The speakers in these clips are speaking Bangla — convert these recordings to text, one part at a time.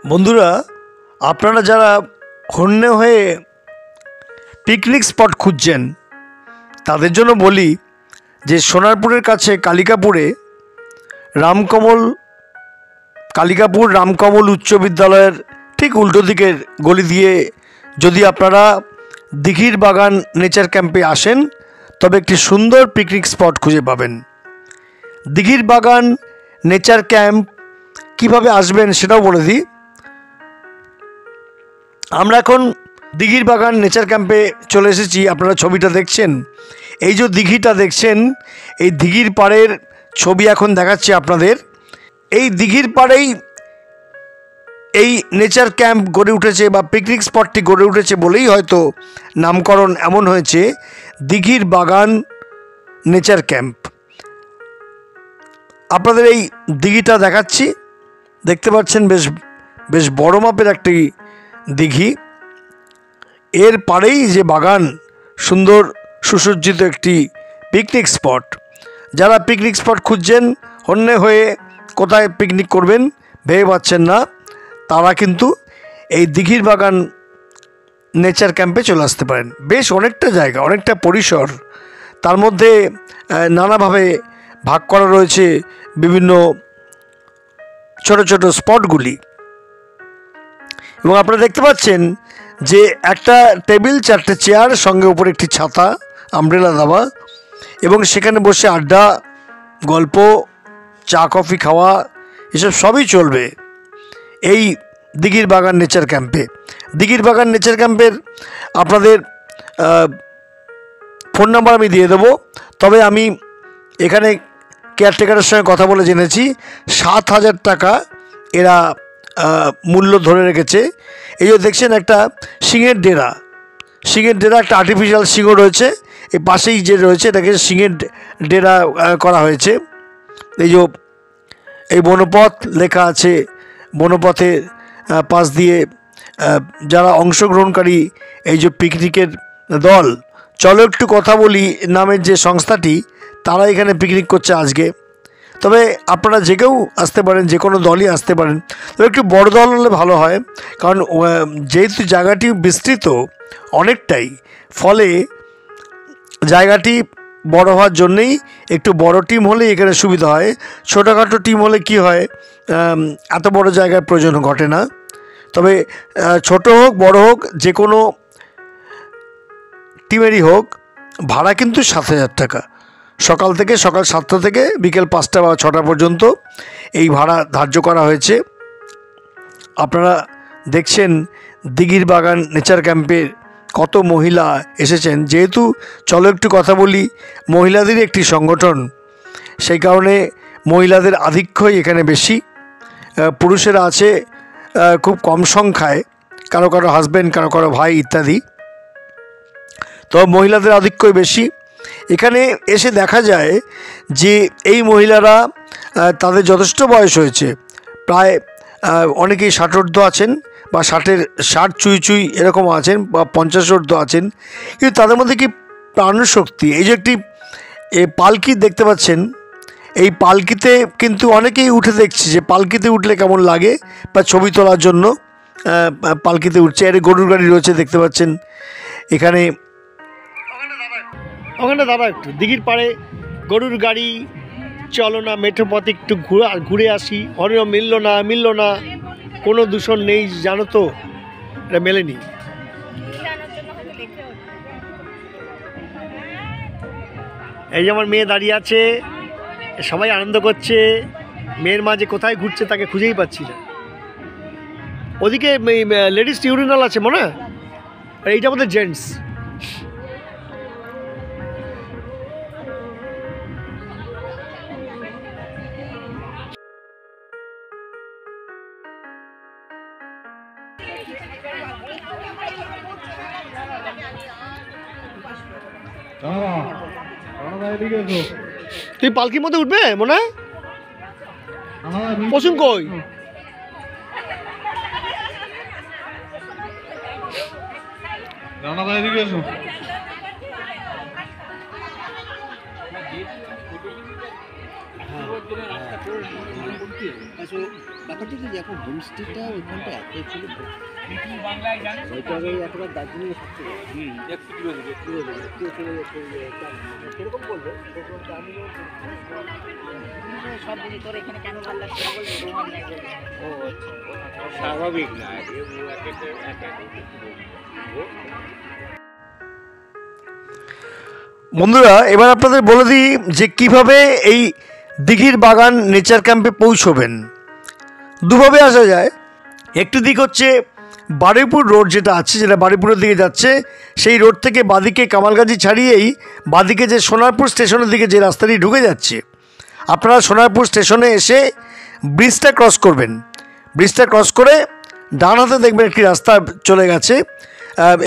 বন্ধুরা, আপনারা যারা হন্যে হয়ে পিকনিক স্পট খুঁজছেন তাদের জন্য বলি যে সোনারপুরের কাছে কালিকাপুরে কালিকাপুর রামকমল উচ্চ বিদ্যালয়ের ঠিক উল্টো দিকের গলি দিয়ে যদি আপনারা দিঘির বাগান নেচার ক্যাম্পে আসেন তবে একটি সুন্দর পিকনিক স্পট খুঁজে পাবেন। দিঘির বাগান নেচার ক্যাম্প কিভাবে আসবেন সেটাও বলে দিই। আমরা এখন দিঘির বাগান নেচার ক্যাম্পে চলে এসেছি। আপনারা ছবিটা দেখছেন, এই যে দিঘিটা দেখছেন, এই দিঘির পাড়ের ছবি এখন দেখাচ্ছি আপনাদের। এই দিঘির পাড়েই এই নেচার ক্যাম্প গড়ে উঠেছে বা পিকনিক স্পটটি গড়ে উঠেছে বলেই হয়তো নামকরণ এমন হয়েছে দিঘির বাগান নেচার ক্যাম্প। আপনাদের এই দিঘিটা দেখাচ্ছি, দেখতে পাচ্ছেন বেশ বড় মাপের একটি দিঘি। এর পাড়েই যে বাগান, সুন্দর সুসজ্জিত একটি পিকনিক স্পট। যারা পিকনিক স্পট খুঁজছেন, হন্যে হয়ে কোথায় পিকনিক করবেন ভেবে পাচ্ছেন না, তারা কিন্তু এই দিঘির বাগান নেচার ক্যাম্পে চলে আসতে পারেন। বেশ অনেকটা জায়গা, অনেকটা পরিসর, তার মধ্যে নানাভাবে ভাগ করা রয়েছে বিভিন্ন ছোট ছোট স্পটগুলি। এবং আপনারা দেখতে পাচ্ছেন যে একটা টেবিল, 4টে চেয়ার, সঙ্গে উপরে একটি ছাতা, আমব্রেলা দেওয়া, এবং সেখানে বসে আড্ডা, গল্প, চা কফি খাওয়া, এসব সবই চলবে এই দিঘির বাগান নেচার ক্যাম্পে। দিঘির বাগান নেচার ক্যাম্পের আপনাদের ফোন নাম্বার আমি দিয়ে দেবো। তবে আমি এখানে কেয়ারটেকারের সঙ্গে কথা বলে জেনেছি 7,000 টাকা এরা মূল্য ধরে রেখেছে। এই যে দেখছেন একটা সিংহের ডেরা, একটা আর্টিফিশিয়াল সিংহ রয়েছে, এই পাশেই যে রয়েছে এটাকে সিংহের ডেরা করা হয়েছে। এই বনপথ লেখা আছে, বনপথের পাশ দিয়ে যারা অংশগ্রহণকারী এই যে পিকনিকের দল চলো একটু কথা বলি নামের যে সংস্থাটি, তারা এখানে পিকনিক করছে আজকে। তবে আপনারা যে কেউ আসতে পারেন, যে কোনো দলই আসতে পারেন, তবে একটু বড় দল হলে ভালো হয়, কারণ যেহেতু জায়গাটি বিস্তৃত অনেকটাই, ফলে জায়গাটি বড় হওয়ার জন্যেই একটু বড় টিম হলেই এখানে সুবিধা হয়। ছোটোখাটো টিম হলে কি হয়, এত বড় জায়গার প্রয়োজন ঘটে না। তবে ছোট হোক বড় হোক, যে কোনো টিমেরই হোক, ভাড়া কিন্তু 7,000 টাকা। সকাল 7টা থেকে বিকেল 5টা বা 6টা পর্যন্ত এই ভাড়া ধার্য করা হয়েছে। আপনারা দেখছেন দিঘির বাগান নেচার ক্যাম্পের কত মহিলা এসেছেন। যেহেতু চলো একটু কথা বলি মহিলাদেরই একটি সংগঠন, সেই কারণে মহিলাদের আধিক্যই এখানে বেশি। পুরুষেরা আছে খুব কম সংখ্যায়, কারো হাজব্যান্ড, কারো ভাই ইত্যাদি, তো মহিলাদের আধিক্যই বেশি। এখানে এসে দেখা যায় যে এই মহিলারা, তাদের যথেষ্ট বয়স হয়েছে, প্রায় অনেকেই 60 ঊর্ধ্ব আছেন, বা 60 চুই এরকম আছেন, বা 50 ঊর্ধ্ব আছেন, কিন্তু তাদের মধ্যে কি প্রাণশক্তি। এই যে একটি পালকি দেখতে পাচ্ছেন, এই পালকিতে কিন্তু অনেকেই উঠে দেখছি যে পালকিতে উঠলে কেমন লাগে, বা ছবি তোলার জন্য পালকিতে উঠছে। এর গরুর গাড়ি রয়েছে দেখতে পাচ্ছেন এখানে। ওখানে দাদা একটু দিঘির পাড়ে গরুর গাড়ি, চলো না মেঠো পথে একটু ঘুরে আসি। হরিণ মিলল না, কোনো দূষণ নেই, জানো তো, এটা মেলেনি। এই যে আমার মেয়ে দাঁড়িয়ে আছে, সবাই আনন্দ করছে, মেয়ের মা যে কোথায় ঘুরছে তাকে খুঁজেই পাচ্ছি না। ওদিকে লেডিস ইউরিনাল আছে মনে হয়, এইটা বোধহয় জেন্টস। তুই পালকির মধ্যে উঠবে মনে হয়? পশুন কই? ব্যাপারটা কি এখন হোমস্টেটা ওইখানটা এত ছিল হয়তো আগে এতটা দার্জিলিংয়ে থাকতে সেরকম বলবে সব দিকে তোর এখানে কেন ভালো লাগছে ও আচ্ছা স্বাভাবিক না বন্ধুরা, এবার আপনাদের বলে দিই যে কিভাবে এই দিঘির বাগান নেচার ক্যাম্পে পৌঁছবেন। দুভাবে আসা যায়। একটি দিক হচ্ছে বারুইপুর রোড যেটা আছে, যেটা বারুইপুরের দিকে যাচ্ছে, সেই রোড থেকে বাদিকে কামালগাছি ছাড়িয়েই বাদিকে যে সোনারপুর স্টেশনের দিকে যে রাস্তাটি ঢুকে যাচ্ছে, আপনারা সোনারপুর স্টেশনে এসে ব্রিজটা ক্রস করবেন। ব্রিজটা ক্রস করে ডান হাতে দেখবেন একটি রাস্তা চলে গেছে,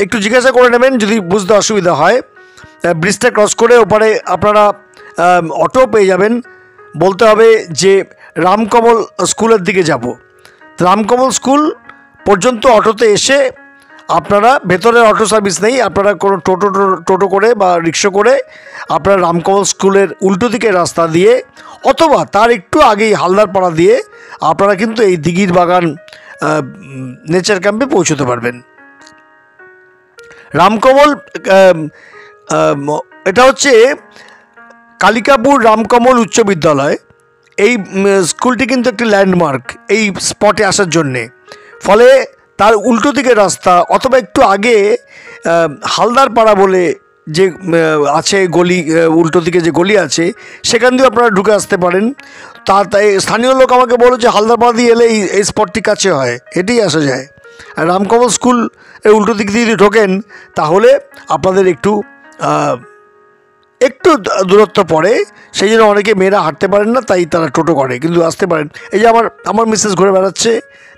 একটু জিজ্ঞাসা করে নেবেন যদি বুঝতে অসুবিধা হয়। ব্রিজটা ক্রস করে ওপারে আপনারা অটো পেয়ে যাবেন। বলতে হবে যে রামকমল স্কুলের দিকে যাব। রামকমল স্কুল পর্যন্ত অটোতে এসে আপনারা, ভেতরে অটো সার্ভিস নেই, আপনারা কোনো টোটো করে বা রিক্সা করে আপনারা রামকমল স্কুলের উল্টো দিকের রাস্তা দিয়ে অথবা তার একটু আগেই হালদারপাড়া দিয়ে আপনারা কিন্তু এই দিঘির বাগান নেচার ক্যাম্পে পৌঁছতে পারবেন। রামকমল এটা হচ্ছে কালিকাপুর রামকমল উচ্চ বিদ্যালয়। এই স্কুলটি কিন্তু একটি ল্যান্ডমার্ক এই স্পটে আসার জন্যে। ফলে তার উল্টো দিকের রাস্তা অথবা একটু আগে হালদারপাড়া বলে যে আছে গলি, উল্টো দিকে যে গলি আছে, সেখান দিয়ে আপনারা ঢুকে আসতে পারেন। তাই স্থানীয় লোক আমাকে বলো যে হালদারপাড়া দিয়ে এলে এই স্পটটি কাছে হয়, এটাই আসা যায়। আর রামকমল স্কুল উল্টো দিক দিয়ে যদি ঢোকেন তাহলে আপনাদের একটু দূরত্ব পড়ে, সেই জন্য অনেকে মেয়েরা হাঁটতে পারেন না, তাই তারা টোটো করে, কিন্তু আসতে পারেন। এই যে আমার মিসেস ঘুরে বেড়াচ্ছে,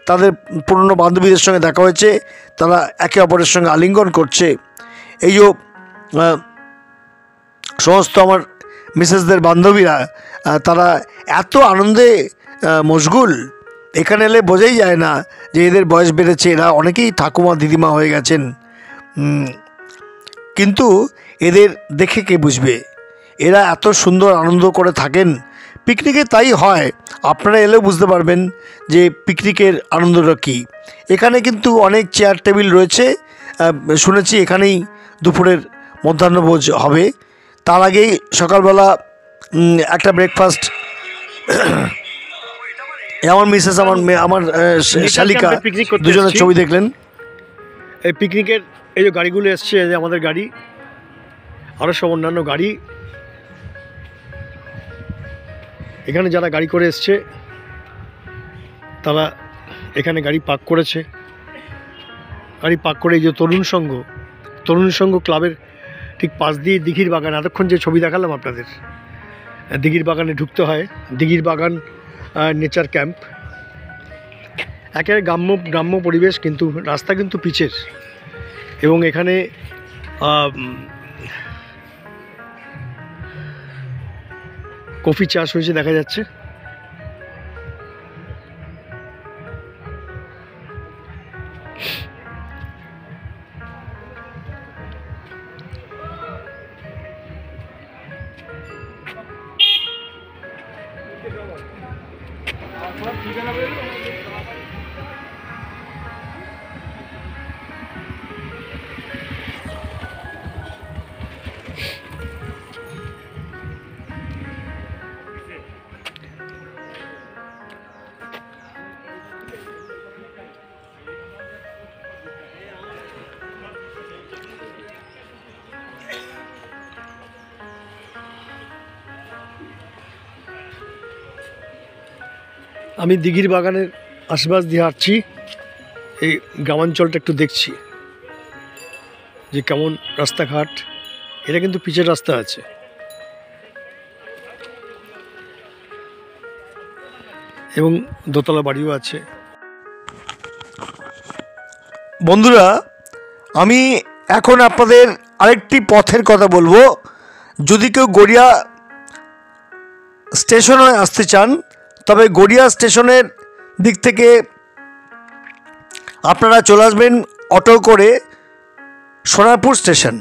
তাদের পুরনো বান্ধবীদের সঙ্গে দেখা হয়েছে, তারা একে অপরের সঙ্গে আলিঙ্গন করছে। এই যে সমস্ত আমার মিসেসদের বান্ধবীরা, তারা এত আনন্দে মশগুল, এখানে এলে বোঝাই যায় না যে এদের বয়স বেড়েছে। এরা অনেকেই ঠাকুমা দিদিমা হয়ে গেছেন, কিন্তু এদের দেখে কে বুঝবে, এরা এত সুন্দর আনন্দ করে থাকেন। পিকনিকে তাই হয়, আপনারা এলেও বুঝতে পারবেন যে পিকনিকের আনন্দটা কী। এখানে কিন্তু অনেক চেয়ার টেবিল রয়েছে, শুনেছি এখানেই দুপুরের মধ্যাহ্নভোজ হবে। তার আগেই সকালবেলা একটা ব্রেকফাস্ট। আমার মিসেস, আমার শালিকা, দুজনের ছবি দেখলেন। এই পিকনিকের এই যে গাড়িগুলো এসছে, এই যে আমাদের গাড়ি, আরও সব অন্যান্য গাড়ি। এখানে যারা গাড়ি করে এসছে তারা এখানে গাড়ি পার্ক করেছে। গাড়ি পার্ক করে এই যে তরুণ সংঘ ক্লাবের ঠিক পাশ দিয়ে দিঘির বাগান, এতক্ষণ যে ছবি দেখালাম আপনাদের, দিঘির বাগানে ঢুকতে হয়। দিঘির বাগান নেচার ক্যাম্প, একেবারে গ্রাম্য পরিবেশ, কিন্তু রাস্তা কিন্তু পিচের। এবং এখানে কফি চাষ হয়েছে দেখা যাচ্ছে। আমি দিঘির বাগানের আশপাশ দিয়ে হাঁটছি, এই গ্রামাঞ্চলটা একটু দেখছি যে কেমন রাস্তাঘাট। এটা কিন্তু পিচের রাস্তা আছে। এবং দোতলা বাড়িও আছে। বন্ধুরা, আমি এখন আপনাদের আরেকটি পথের কথা বলবো। যদি কেউ গড়িয়া স্টেশনে আসতে চান, তবে গড়িয়া স্টেশনের দিক থেকে আপনারা চলে আসবেন অটো করে সোনারপুর স্টেশন।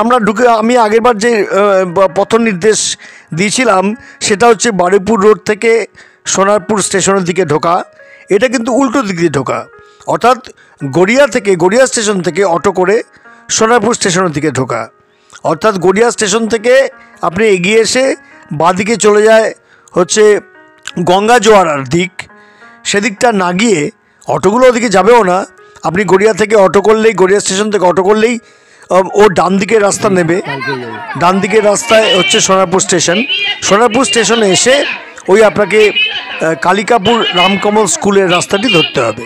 আমরা আমি আগেরবার যে পথ নির্দেশ দিয়েছিলাম সেটা হচ্ছে বারুইপুর রোড থেকে সোনারপুর স্টেশনের দিকে ঢোকা, এটা কিন্তু উল্টো দিক দিয়ে ঢোকা, অর্থাৎ গড়িয়া স্টেশন থেকে অটো করে সোনারপুর স্টেশনের দিকে ঢোকা। অর্থাৎ গড়িয়া স্টেশন থেকে আপনি এগিয়ে এসে বাঁদিকে চলে যায় হচ্ছে গঙ্গা জোয়ারার দিক, সেদিকটা না গিয়ে অটোগুলো ওদিকে যাবেও না। আপনি গড়িয়া স্টেশন থেকে অটো করলেই ও ডান দিকের রাস্তা নেবে, ডান দিকের রাস্তায় হচ্ছে সোনারপুর স্টেশন। সোনারপুর স্টেশনে এসে ওই আপনাকে কালিকাপুর রামকমল স্কুলের রাস্তাটি ধরতে হবে।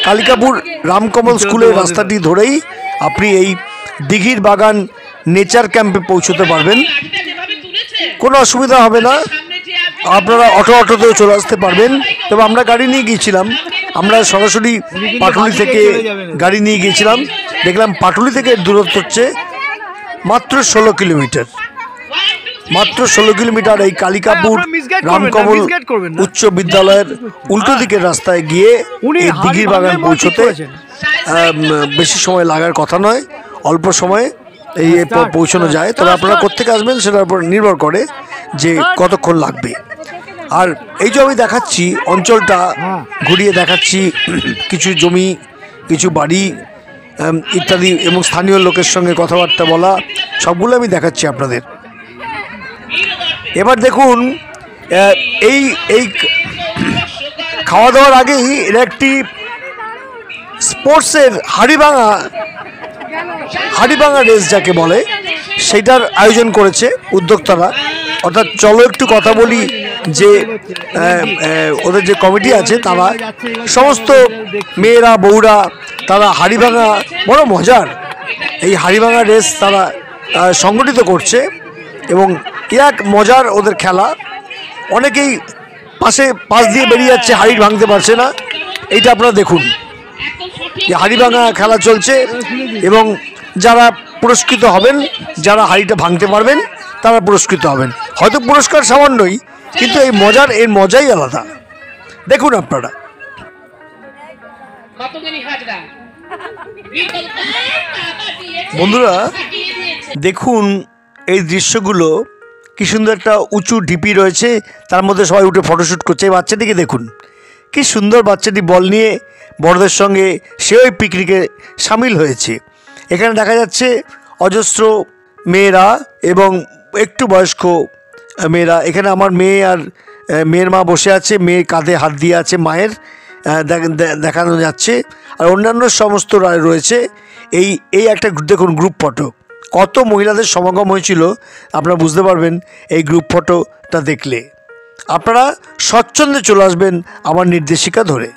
কালিকাপুর রামকমল স্কুলের রাস্তাটি ধরেই আপনি এই দিঘির বাগান নেচার ক্যাম্পে পৌঁছতে পারবেন, কোনো অসুবিধা হবে না। আপনারা অটোতেও চলে আসতে পারবেন। তবে আমরা গাড়ি নিয়ে গিয়েছিলাম, আমরা সরাসরি পাটুলি থেকে গাড়ি নিয়ে গিয়েছিলাম। দেখলাম পাটুলি থেকে দূরত্ব হচ্ছে মাত্র 16 কিলোমিটার। মাত্র 16 কিলোমিটার এই কালিকাপুর রামকমল উচ্চ বিদ্যালয়ের উল্টো দিকের রাস্তায় গিয়ে এই দিঘির বাগান পৌঁছতে বেশি সময় লাগার কথা নয়, অল্প সময়ে এই পৌঁছানো যায়। তবে আপনারা কোত্থেকে আসবেন সেটার উপর নির্ভর করে যে কতক্ষণ লাগবে। আর এই যে আমি দেখাচ্ছি অঞ্চলটা ঘুরিয়ে দেখাচ্ছি, কিছু জমি, কিছু বাড়ি ইত্যাদি এবং স্থানীয় লোকের সঙ্গে কথাবার্তা বলা, সবগুলো আমি দেখাচ্ছি আপনাদের। এবার দেখুন এই এই খাওয়া দাওয়ার আগেই এরা একটি স্পোর্টসের হাড়িভাঙা রেস যাকে বলে সেটার আয়োজন করেছে উদ্যোক্তারা। অর্থাৎ চলো একটু কথা বলি যে ওদের যে কমিটি আছে তারা সমস্ত মেয়েরা বউরা তারা হাড়িভাঙা, বড় মজার এই হাড়িভাঙা রেস তারা সংগঠিত করছে এবং এক মজার ওদের খেলা। অনেকেই পাশ দিয়ে বেরিয়ে যাচ্ছে, হাড়ি ভাঙতে পারছে না। এইটা আপনারা দেখুন, যে হাড়িভাঙা খেলা চলছে এবং যারা পুরস্কৃত হবেন, যারা হাড়িটা ভাঙতে পারবেন তারা পুরস্কৃত হবেন। হয়তো পুরস্কার সামান্যই, কিন্তু এর মজাই আলাদা। দেখুন আপনারা। বন্ধুরা দেখুন এই দৃশ্যগুলো, কি সুন্দর একটা উঁচু ঢিপি রয়েছে, তার মধ্যে সবাই উঠে ফটোশ্যুট করছে। এই বাচ্চাটিকে দেখুন, কি সুন্দর বাচ্চাটি বল নিয়ে বড়দের সঙ্গে সেও পিকনিকে সামিল হয়েছে। এখানে দেখা যাচ্ছে অজস্র মেয়েরা এবং একটু বয়স্ক মেয়েরা। এখানে আমার মেয়ে আর মেয়ের মা বসে আছে, মেয়ের কাঁধে হাত দিয়ে আছে মায়ের, দেখানো যাচ্ছে। আর অন্যান্য সমস্ত রয়েছে। এই একটা দেখুন গ্রুপ ফটো, কত মহিলাদের সমাগম হয়েছিল আপনারা বুঝতে পারবেন এই গ্রুপ ফটোটা দেখলে। আপনারা স্বচ্ছন্দে চলে আসবেন আমার নির্দেশিকা ধরে।